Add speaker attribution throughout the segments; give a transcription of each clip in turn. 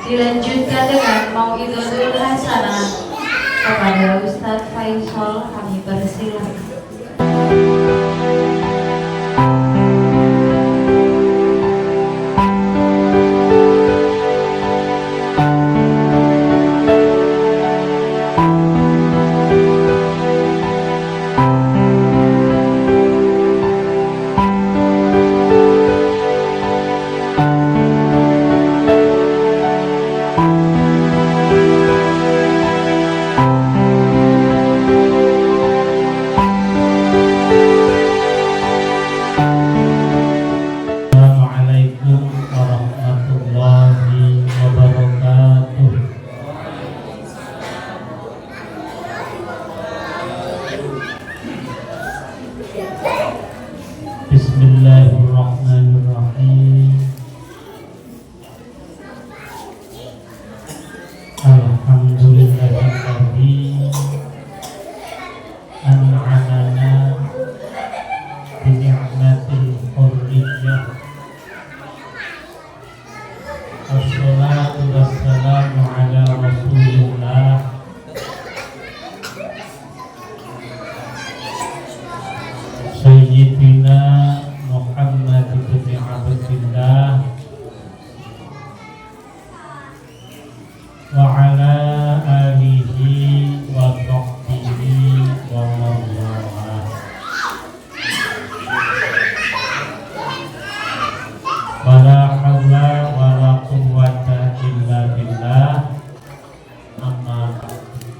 Speaker 1: Dilanjutkan dengan Mauidhatul Hasanah kepada Ustadz Faisal, kami persilakan.
Speaker 2: Bismillahirrahmanirrahim. Alhamdulillahilladzi an'amana bi ni'matil hurriyyah. Wassalatu wassalamu ala Rasulillah Sayyidina Muhammad bin Abdillah wa ala alihi wa sahbihi wa man walah. Wala haula wala quwwata illa billah. Amma ba'du.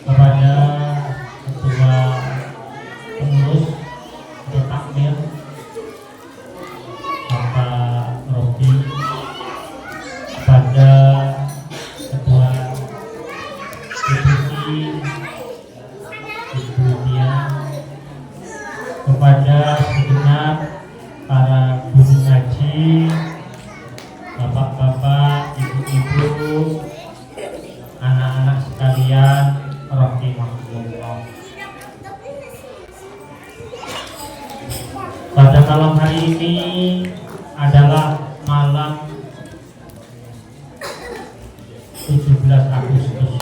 Speaker 2: Kepada ketua pengurus atau takmir Bapak Robi, kepada ketua divisi Ibu Tia, kepada segenap para guru ngaji, bapak-bapak, ibu-ibu, anak-anak sekalian, rahimahullah. Pada malam hari ini adalah malam 17 Agustus.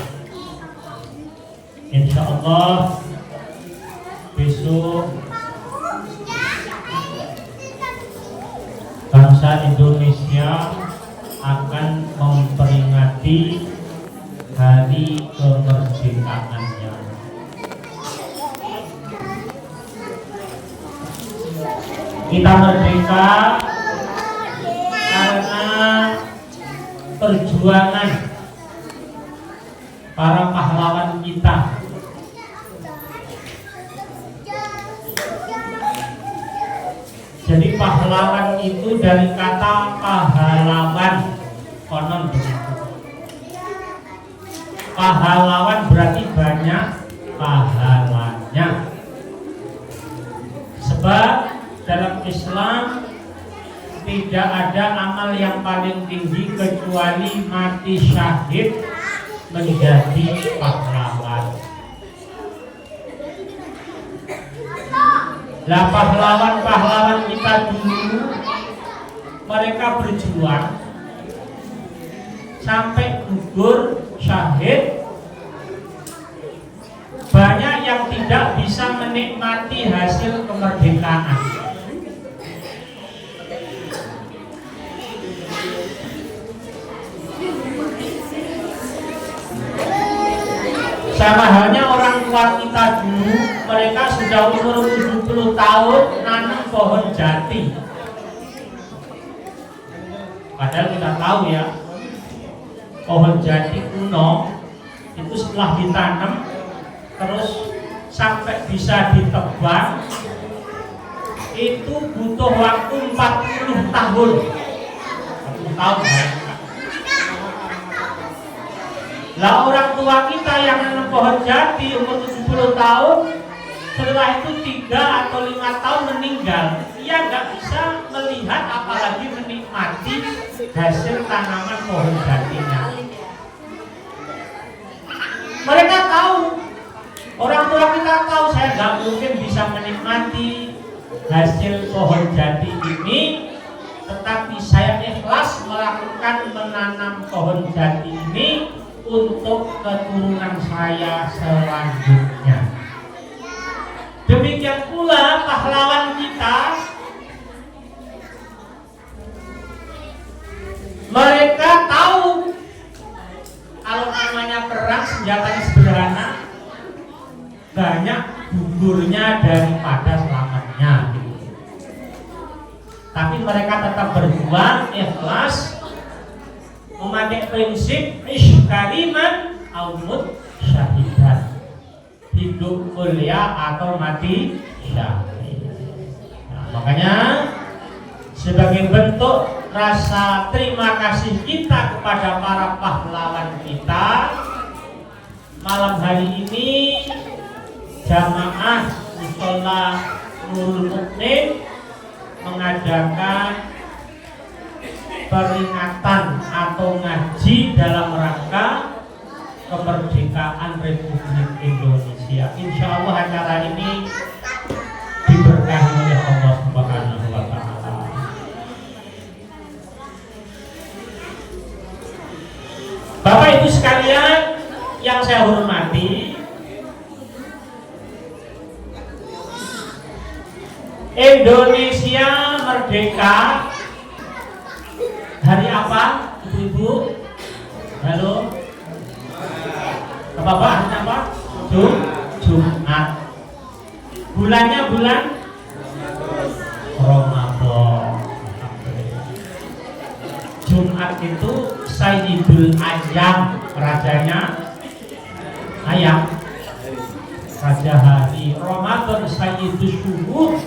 Speaker 2: Insya Allah besok bangsa Indonesia akan memperingati hari kemerdekaannya. Kita merdeka karena perjuangan para pahlawan kita. Jadi pahlawan itu dari kata pahlawan, konon begitu. Pahlawan berarti banyak pahalanya. Sebab dalam Islam tidak ada amal yang paling tinggi kecuali mati syahid menjadi pahlawan. Lah pahlawan-pahlawan kita dulu mereka berjuang sampai gugur syahid. Banyak yang tidak bisa menikmati hasil kemerdekaan. Sama halnya orang tua kita dulu, mereka sudah umur 70 tahun nanam pohon jati. Padahal kita tahu ya, pohon jati kuno itu setelah ditanam terus sampai bisa ditebang itu butuh waktu 40 tahun. 40 tahun ya. Lah orang tua kita yang nanam pohon jati umur 70 tahun, setelah itu 3 atau 5 tahun meninggal, ia nggak bisa melihat apalagi menikmati hasil tanaman pohon jatinya. Mereka tahu, orang tua kita tahu saya nggak mungkin bisa menikmati hasil pohon jati ini, tetapi tapi saya ikhlas melakukan menanam pohon jati ini untuk keturunan saya selanjutnya. Demikian pula pahlawan kita, mereka tahu kalau namanya perang senjatanya sederhana, banyak gugurnya daripada selamatnya. Tapi mereka tetap berjuang ikhlas, memakai prinsip ish kariman au mut syahidan, hidup mulia atau mati syahid. Nah, makanya sebagai bentuk rasa terima kasih kita kepada para pahlawan kita, malam hari ini jamaah Mushola Nurul Mukmin mengadakan peringatan atau ngaji dalam rangka kemerdekaan Republik Indonesia. Insya Allah acara ini diberkahi oleh Allah Subhanahu wa Ta'ala. Bapak Ibu sekalian yang saya hormati, Indonesia merdeka hari apa, Ibu-ibu? Halo, Bapak, hari apa? Jumat. Bulannya bulan Ramadan. Jumat itu Sayyidul Ayam, rajanya ayam, raja hari. Ramadan Sayyidul Syuhur,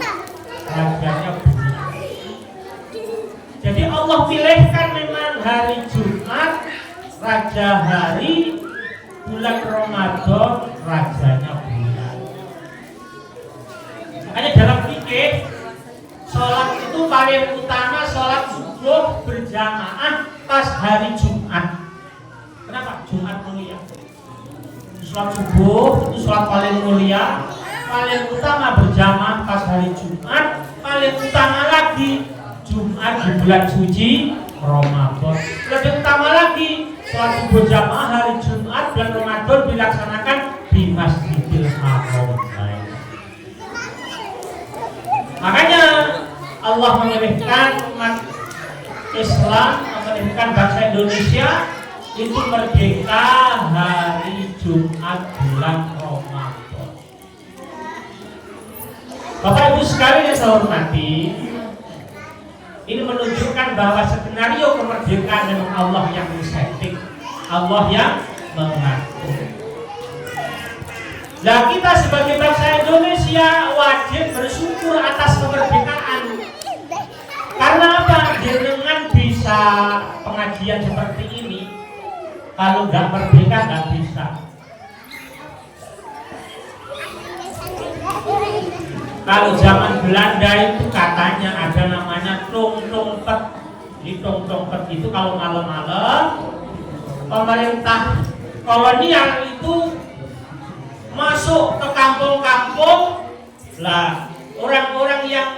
Speaker 2: rajanya bulan. Jadi Allah pilihkan memang hari Jumat raja hari, bulan Ramadan rajanya bulan. Makanya dalam fikih sholat itu paling utama sholat subuh berjamaah pas hari Jumat. Kenapa? Jumat mulia. Sholat subuh itu sholat paling mulia, paling utama berjamaah pas hari Jumat, paling utama lagi Jumat di bulan suci Ramadan. Lebih utama lagi sholat subuh jamaah hari Jumat bulan Ramadan dilaksanakan di Masjidil Haram. Makanya Allah memilihkan umat Islam, memilihkan bangsa Indonesia itu merdeka hari Jumat bulan Ramadan. Bapak Ibu sekalian yang saya hormati, ini menunjukkan bahwa skenario kemerdekaan memang Allah yang men-setting, Allah yang mengatur. Nah, kita sebagai bangsa Indonesia wajib bersyukur atas kemerdekaan. Karena apa? Dengan bisa pengajian seperti ini, kalau nggak merdeka nggak bisa. Kalau zaman Belanda itu katanya ada namanya tong-tongpet. Di tong-tongpet itu kalau malam-malam pemerintah kolonial itu masuk ke kampung-kampung. Lah, orang-orang yang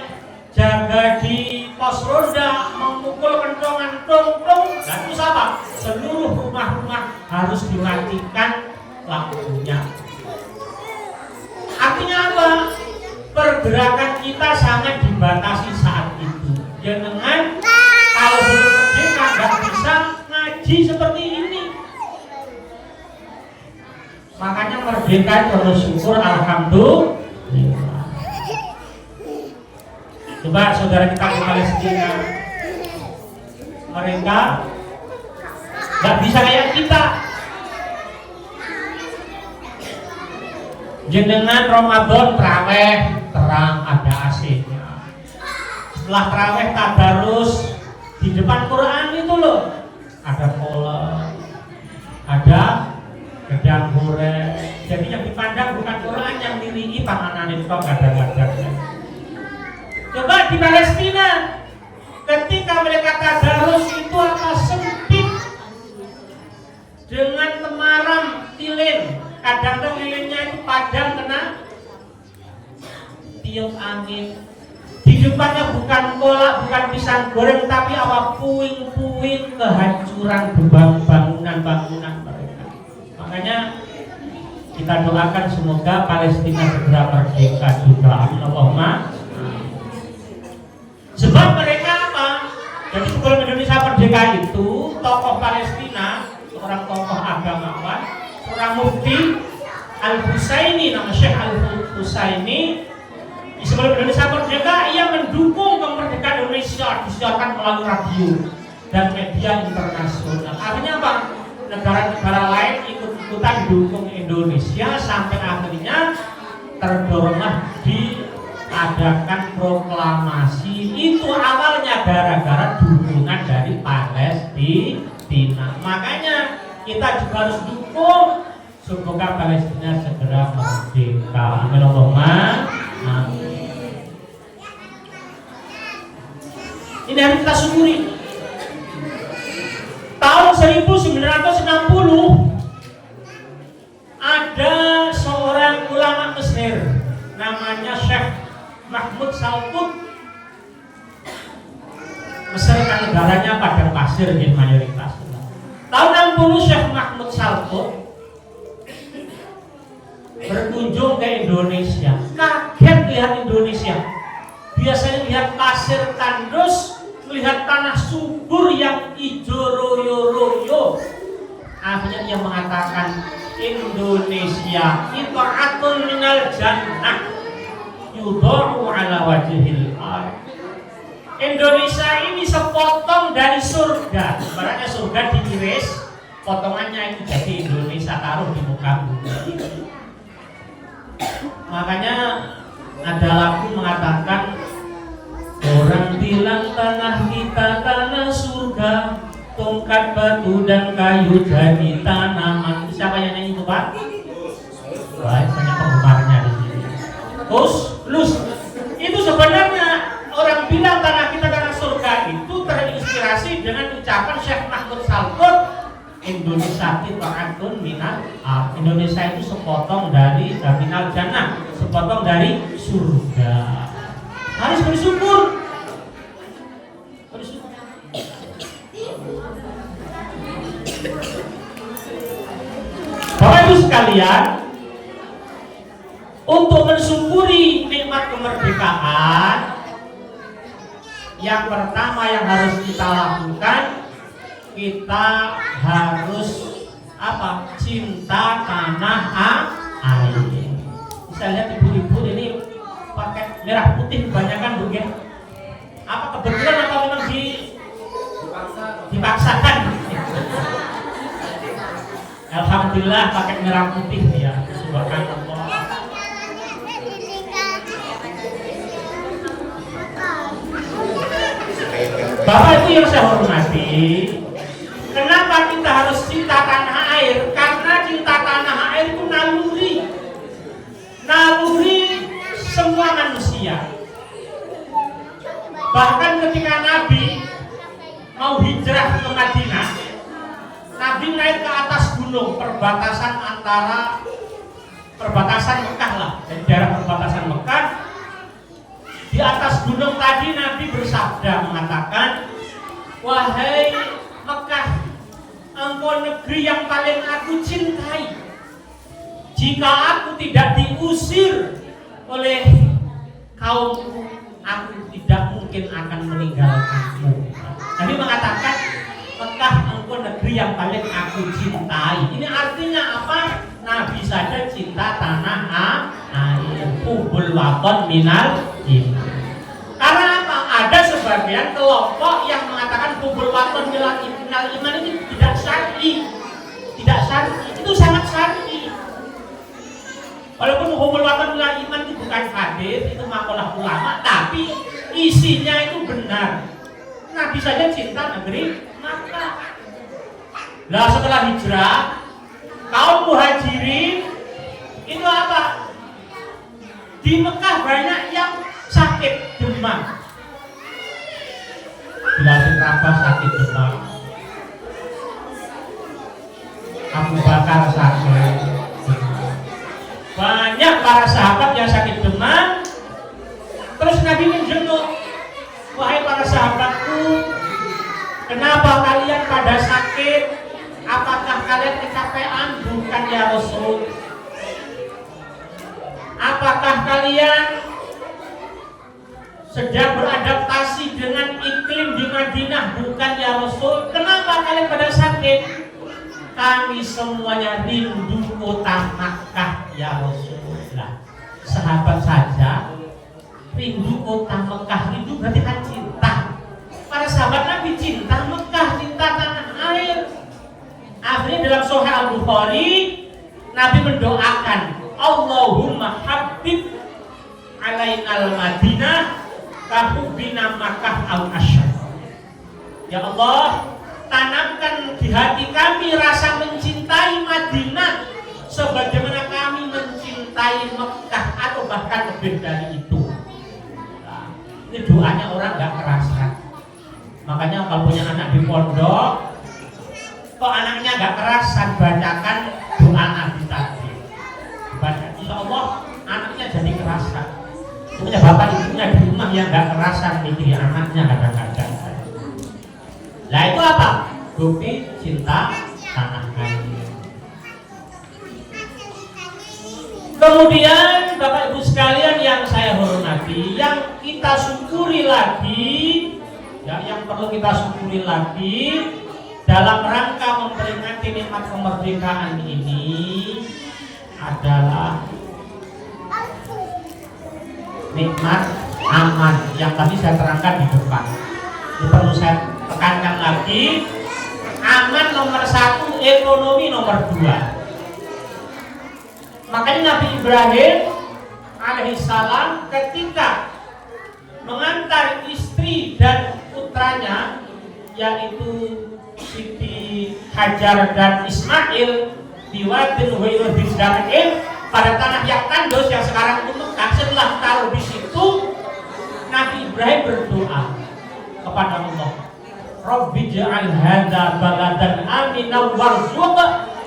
Speaker 2: jaga di pos ronda memukul kentongan tong-tong. Dan itu apa? Seluruh rumah-rumah harus dimatikan lampunya. Artinya apa? Pergerakan kita sangat dibatasi saat itu. Jangan kalau belum merdeka nggak bisa ngaji seperti ini. Makanya merdeka terus syukur, alhamdulillah. Coba saudara kita di Palestina, mereka nggak bisa kayak kita. Jenengan Ramadan traweh terang ada AC-nya. Setelah traweh tadarus di depan Quran itu loh, ada kolom, ada gedang goreng. Jadi yang dipandang bukan Quran, yang diringi panganan itu kadang-kadang. Coba di Palestina, ketika mereka tadarus itu apa sempit dengan temaram lilin. Kadang-kadang lilinnya itu padang kena tiup angin. Di depannya bukan kolak, bukan bukan pisang goreng, tapi apa, puing-puing kehancuran bangunan-bangunan mereka. Makanya kita doakan semoga Palestina segera merdeka juga. Amin Allahumma. Sebab mereka apa? Jadi sebelum Indonesia merdeka itu, tokoh Palestina, seorang tokoh agamawan, seorang mufti Al-Husaini, nama Syekh Al-Husaini, sebelum Indonesia merdeka, ia mendukung kemerdekaan Indonesia disiarkan melalui radio dan media internasional. Artinya apa? Negara-negara lain ikut-ikutan dukung Indonesia sampai akhirnya terdoronglah diadakan proklamasi. Itu awalnya gara-gara dukungan dari Palestina. Makanya kita juga harus dukung semoga Palestina segera merdeka. Amin Allahumma. Ini harus kita syukuri. Tahun 1960 ada seorang ulama Mesir namanya Syekh Mahmud Saltut. Mesir kan negaranya padang pasir di mayoritas. Tahun 60 Syekh Mahmud Saltut berkunjung ke Indonesia. Kaget lihat Indonesia. Biasanya lihat pasir tandus, melihat tanah subur yang hijau royo-royo. Akhirnya dia mengatakan Indonesia ita'atun minal jannah yudha'u ala wajhil ard. Indonesia ini sepotong dari surga. Ibaratnya surga diiris, potongannya itu jadi Indonesia taruh di muka bumi. Makanya ada lagu mengatakan orang bilang tanah kita tanah surga, tongkat batu dan kayu jadi tanaman. Siapa yang nyanyi itu Pak? Wah, banyak penggemarnya di sini. Lus, itu sebenarnya orang bilang tanah kita tanah surga itu terinspirasi dengan ucapan Syekh Mahmud Saltut, Indonesia ita'atun minal ard. Indonesia itu sepotong dari minal jannah, sepotong dari surga. Harus bersyukur. Bapak Ibu sekalian, untuk mensyukuri nikmat kemerdekaan, yang pertama yang harus kita lakukan, kita harus apa? Cinta tanah air. Bisa lihat ibu-ibu ini pakai merah putih kebanyakan Bu ya. Apa kebetulan atau memang dipaksakan? Alhamdulillah pakai merah putih ya. Subhanallah. Bapak Ibu yang saya hormati, kenapa kita harus cinta tanah air? Karena cinta tanah air itu naluri semua manusia. Bahkan ketika Nabi mau hijrah ke Madinah, Nabi naik ke atas gunung perbatasan Mekah lah, dari daerah perbatasan Mekah. Di atas gunung tadi Nabi bersabda mengatakan, wahai Mekah, engkau negeri yang paling aku cintai. Jika aku tidak diusir oleh kaumku, aku tidak mungkin akan meninggalkanmu. Nabi mengatakan, Mekah engkau negeri yang paling aku cintai. Ini artinya apa? Nabi saja cinta tanah air. Hubul waton minal iman. Karena apa? Ada sebagian kelompok yang mengatakan hubul waton minal iman ini tidak syar'i. Tidak syar'i. Itu sangat syar'i. Walaupun hubul waton minal iman itu bukan hadis, itu makalah ulama, tapi isinya itu benar. Nabi saja cinta negeri Makkah. Nah setelah hijrah, kaum muhajirin itu apa? Di Mekah banyak yang sakit demam. Bilal bin Rabah sakit demam. Abu Bakar sakit demam. Banyak para sahabat yang sakit demam. Terus Nabi menjenguk, wahai para sahabat, pada sakit? Apakah kalian kecapean? Bukan ya Rasul. Apakah kalian sedang beradaptasi dengan iklim di Madinah? Bukan ya Rasul. Kenapa kalian pada sakit? Kami semuanya rindu kota Makkah ya Rasulullah. Sahabat saja rindu kota Mekah, rindu berarti kan cinta. Para sahabat Nabi cinta Mekah, cinta tanah air. Akhirnya dalam Sahih Al-Bukhari Nabi mendoakan, Allahumma habib alainal Madinah kahubbina Makkah al-asyad. Ya Allah, tanamkan di hati kami rasa mencintai Madinah sebagaimana kami mencintai Mekah atau bahkan lebih dari itu. Nah, ini doanya orang nggak kerasa. Makanya kalau punya anak di pondok, kok anaknya nggak kerasan bacakan doa Nabi tadi, baca, insya Allah anaknya jadi kerasan. Punya bapak ibunya di rumah yang nggak kerasan mikir anaknya kadang-kadang. Nah itu apa? Bukti cinta tanah air. Kemudian Bapak Ibu sekalian yang saya hormati, yang kita syukuri lagi, ya, yang perlu kita syukuri lagi dalam rangka memperingati nikmat kemerdekaan ini adalah nikmat aman yang tadi saya terangkan di depan. Ini perlu saya tekankan lagi, aman nomor 1, ekonomi nomor 2. Makanya Nabi Ibrahim alaihissalam ketika mengantar istri dan putranya yaitu Siti Hajar dan Ismail di Wadin Ghairi Dzi Zar'in pada tanah yang tandus yang sekarang Mekah. Setelah taruh di situ, Nabi Ibrahim berdoa kepada Allah, Rabbi ja'al hadza baladan aminan warzuq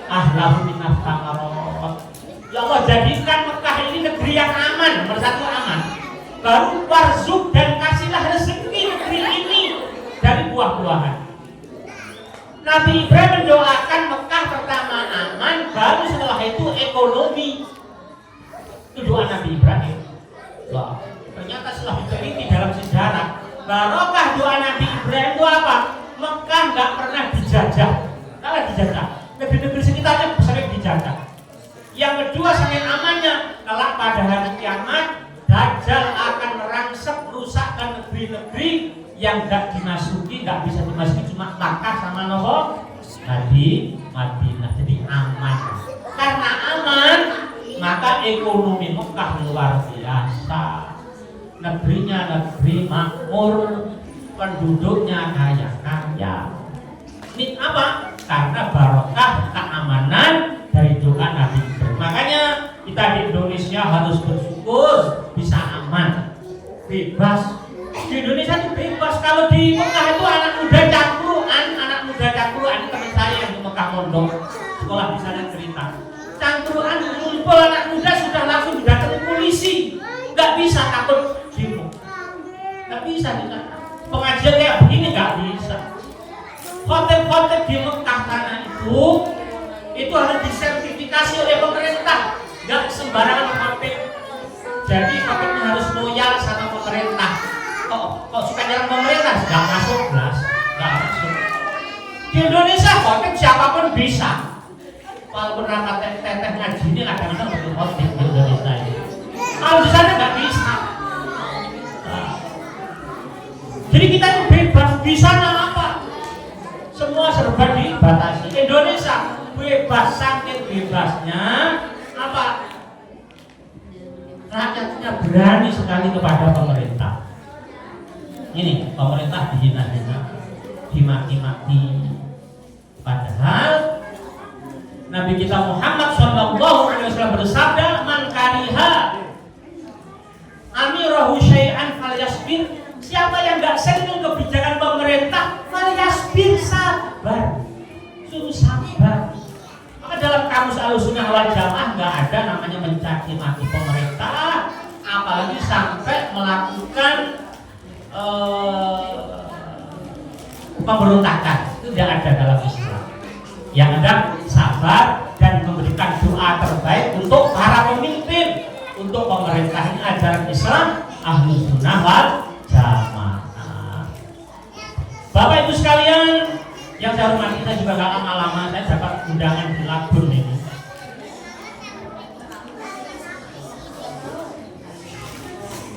Speaker 2: ahlahu minat thamarat. Ya Allah, jadikan Mekah ini negeri yang aman, nomor 1 aman. Baru warzuq dan kasihlah rezeki negeri ini dari buah-buahan. Nabi Ibrahim mendoakan Mekah pertama aman, baru setelah itu ekonomi. Itu doa Nabi Ibrahim. Wah, ternyata setelah diteliti dalam sejarah, barokah doa Nabi Ibrahim itu apa? Mekah nggak pernah dijajah, kalah dijajah. Negeri-negeri sekitarnya sering dijajah. Yang kedua, selain amannya, kelak pada hari kiamat Dajjal akan merangsek merusakkan negeri-negeri yang nggak dimasuki, nggak bisa dimasuki cuma Makkah sama Madinah. Jadi aman. Karena aman, maka ekonomi Mekah luar biasa. Negerinya negeri makmur, penduduknya kaya-kaya. Ini apa? Karena barokah keamanan dari doa Nabi Ibrahim. Makanya kita di Indonesia harus bersyukur bisa aman, bebas. Di Indonesia itu bebas. Kalau di Mekah itu anak muda cangkruan. Ini teman saya yang di Mekah Mondok sekolah di sana cerita. Cangkruan ngumpul anak muda sudah langsung didatangi polisi. Nggak bisa, takut demo. Nggak bisa di sana. Pengajian kayak begini nggak bisa. Hotel-hotel di Mekah sana itu harus disertifikasi oleh pemerintah. Nggak sembarangan hotel. Jadi hotelnya harus loyal sama pemerintah. Kok suka nyerang pemerintah? Nggak masuk, nggak masuk. Di Indonesia hotel siapapun bisa. Walaupun rapat teteh ngaji ini kadang-kadang untuk hotel di Indonesia ini. Kalau di sana nggak bisa. Jadi kita itu bebas. Di sana apa? Semua serba dibatasi. Indonesia bebas, saking bebasnya apa? Rakyatnya berani sekali kepada pemerintah. Ini pemerintah dihina-hina, dimaki-maki. Padahal Nabi kita Muhammad SAW bersabda, "Man kariha amirahu syai'an falyasbir." Siapa yang enggak senang kebijakan pemerintah, falyasbir, sabar. Suruh sabar. Maka dalam kamus Ahlussunnah wal Jamaah enggak ada namanya mencaci maki pemerintah, apalagi sampai melakukan pemberontakan. itu tidak ada dalam Islam. Yang ada sabar dan memberikan doa terbaik untuk para pemimpin, untuk pemerintah. Ini ajaran Islam Ahlus Sunnah wal Jamaah. Bapak Ibu sekalian yang saya hormati, saya juga gak lama-lama saya dapat undangan di Labun ini.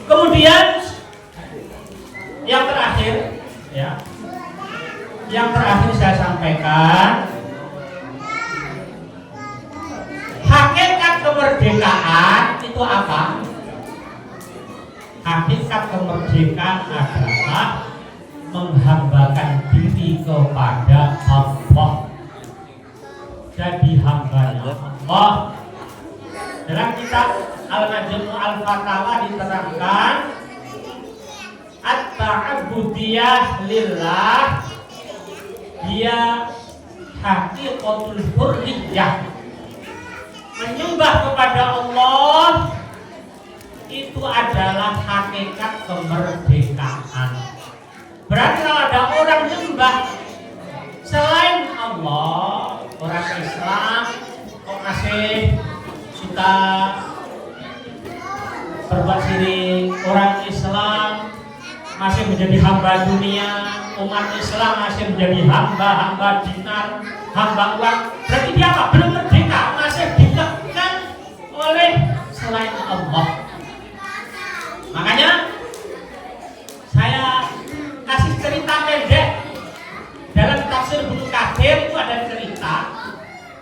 Speaker 2: Kemudian yang terakhir, ya, yang terakhir saya sampaikan, hakikat kemerdekaan itu apa? Hakikat kemerdekaan adalah menghambakan diri kepada Allah. Jadi hambanya Allah. Dalam kitab Al-Majmu' Al-Fatawa diterangkan at-ta'abbudiyah lillah dia haqiqatul hurriyah. Menyembah kepada Allah itu adalah hakikat kemerdekaan. Berarti kalau ada orang nyembah selain Allah, orang Islam kok masih suka berbuat syirik, orang Islam masih menjadi hamba dunia, umat Islam masih menjadi hamba dinar, hamba uang. Berarti dia apa? Belum merdeka, masih ditekan oleh selain Allah. Makanya saya kasih cerita pendek dalam tafsir Ibnu Katsir. Itu ada cerita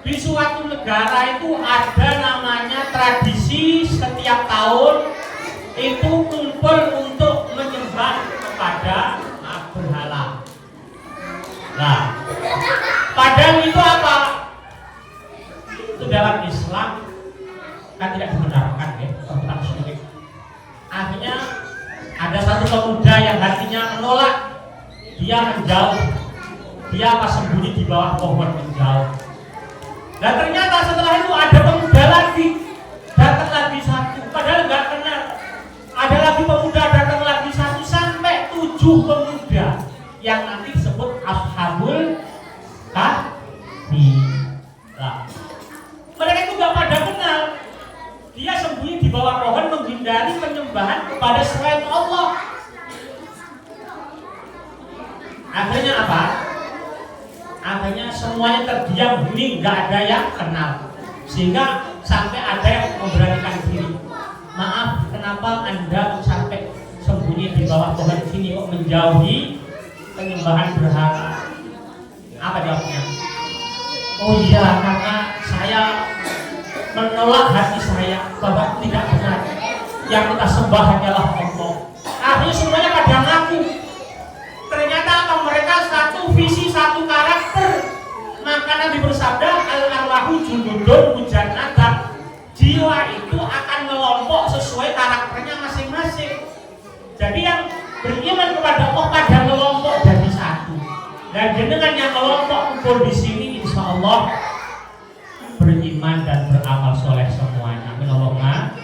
Speaker 2: di suatu negara itu ada namanya tradisi setiap tahun itu kumpul untuk menyembah kepada berhala. Nah, padahal itu apa? Itu dalam Islam kan tidak dibenarkan, ya, tentang syirik. Akhirnya ada satu pemuda yang hatinya menolak, dia menjauh, dia sembunyi di bawah pohon menjauh. Dan ternyata setelah itu ada pemuda lagi, datang lagi satu, padahal nggak kenal. Ada lagi pemuda datang lagi satu, sampai 7 pemuda yang nanti disebut Ashabul Kahfi. Nah, mereka itu nggak pada kenal. Dia sembunyi di bawah pohon menghindari penyembahan kepada selain Allah. Akhirnya apa? Akhirnya semuanya terdiam, ini nggak ada yang kenal. Sehingga sampai ada yang memberanikan diri. Maaf, kenapa Anda sampai sembunyi di bawah pohon sini kok menjauhi penyembahan berhala? Apa jawabnya? Oh iya, karena saya menolak hati saya bahwa tidak benar, yang kita sembah hanyalah Allah. Akhirnya semuanya pada ngaku. Ternyata apa? Mereka satu visi, satu karakter. Maka Nabi bersabda, al-arwahu junudun mujannatah. Jiwa itu akan melompok sesuai karakternya masing-masing. Jadi yang beriman kepada Allah pada melompok jadi satu. Dan dengan yang kelompok kumpul di sini, insya Allah beriman dan beramal soleh semuanya. Amin Allahumma.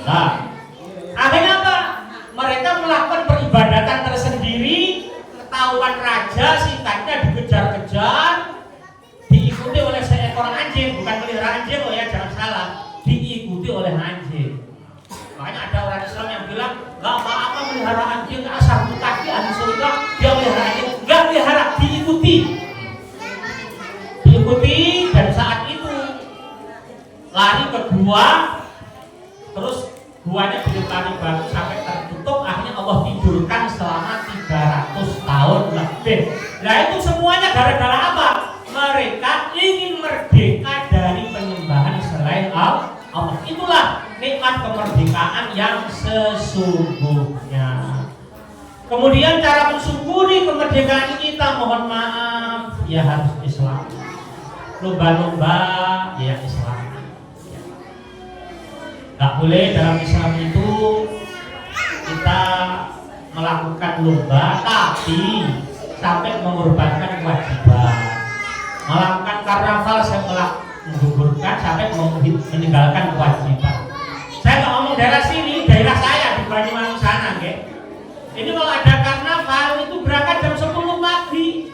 Speaker 2: Nah, akhirnya apa? Mereka melakukan peribadatan tersendiri. Ketahuan raja, singkatnya dikejar-kejar, diikuti oleh seekor anjing, bukan melihara anjing loh ya, jangan salah. Diikuti oleh anjing. Makanya ada orang Islam yang bilang, nggak apa-apa melihara anjing, asal kaki ahli surga, dia melihara anjing. Nggak melihara, diikuti. Dan saat itu lari ke gua, terus guanya dilempari batu sampai tertutup. Akhirnya Allah tidurkan selama 300 tahun lebih. Nah itu semuanya gara-gara apa? Mereka ingin merdeka dari penyembahan selain Allah. Itulah nikmat kemerdekaan yang sesungguhnya. Kemudian cara mensyukuri kemerdekaan kita, mohon maaf, ya harus Islam. Lomba-lomba ya Islam. Gak boleh dalam Islam itu kita melakukan lomba tapi sampai mengorbankan kewajiban. Melakukan karnaval saya menggugurkan sampai meninggalkan kewajiban. Saya nggak ngomong daerah sini, daerah saya di Banyuwangi sana, Ini kalau ada karnaval itu berangkat jam 10 pagi,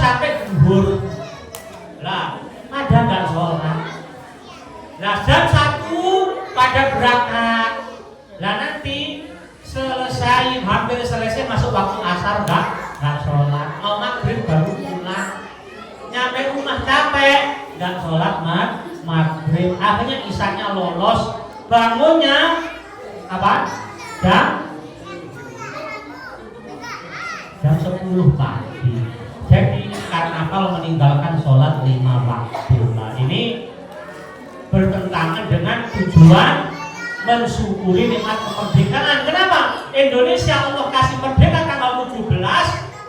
Speaker 2: sampai zuhur. Lah, pada nggak sholat. Lah jam 1 pada berangkat. Lah nanti hampir selesai masuk waktu asar nggak sholat. Mau maghrib baru pulang. Nyampe rumah capek, nggak sholat maghrib. Akhirnya isanya lolos. Bangunnya apa? Jam 10 pagi. Jadi karena kalau meninggalkan sholat 5 waktu. Nah ini bertentangan dengan tujuan mensyukuri nikmat kemerdekaan. Kenapa? Indonesia Allah kasih merdeka tanggal 17.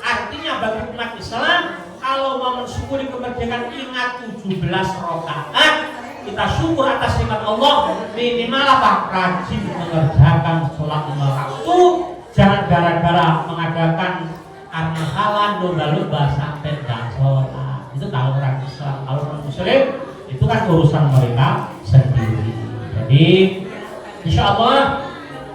Speaker 2: Artinya bagi umat Islam kalau mau mensyukuri kemerdekaan ingat 17 rakaat. Kita syukur atas nikmat Allah. Minimal apa? Rajin mengerjakan sholat 5 waktu. Jangan gara-gara mengadakan armahalan lomba-lomba sampai nggak sholat. Itu kalau orang Islam. Kalau orang Muslim itu kan urusan mereka sendiri. Jadi insya Allah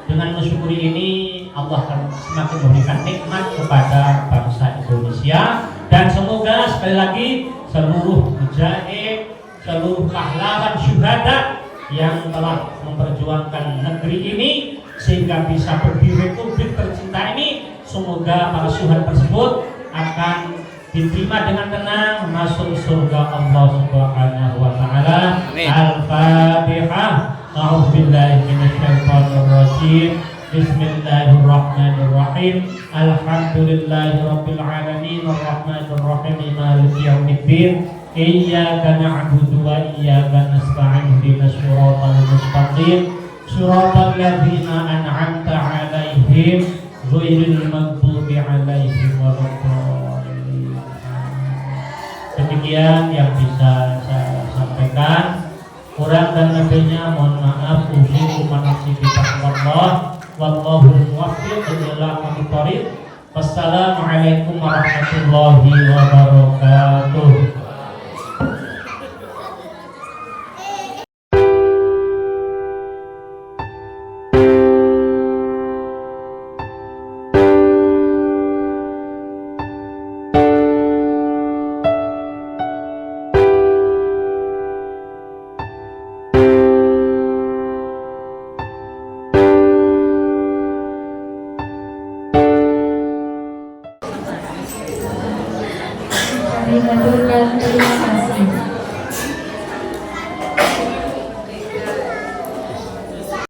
Speaker 2: dengan mensyukuri ini Allah akan semakin memberikan nikmat kepada bangsa Indonesia. Dan semoga sekali lagi seluruh mujahid, seluruh pahlawan syuhada yang telah memperjuangkan negeri ini sehingga bisa berdiri republik tercinta ini, semoga para syuhada tersebut akan diterima dengan tenang masuk surga Allah Subhanahu wa taala. Al-Fatihah. A'udzubillahi minasyaitonir rajim. Bismillahirrahmanirrahim. Alhamdulillahirabbil alamin arrahmanir rahim maliki yaumiddin. Iyyaka na'budu wa iyyaka nasta'in ihdinas siratal mustaqim. Siratal ladzina an'amta 'alaihim ghairil maghdubi 'alaihim waladdallin. Demikian yang bisa saya sampaikan. Kurang dan lebihnya mohon maaf. Usikum manasibi taqwallah. Wallahu muwaffiq ila aqwamit thoriq. Wassalamualaikum warahmatullahi wabarakatuh.
Speaker 1: Kami mengaturkan terima kasih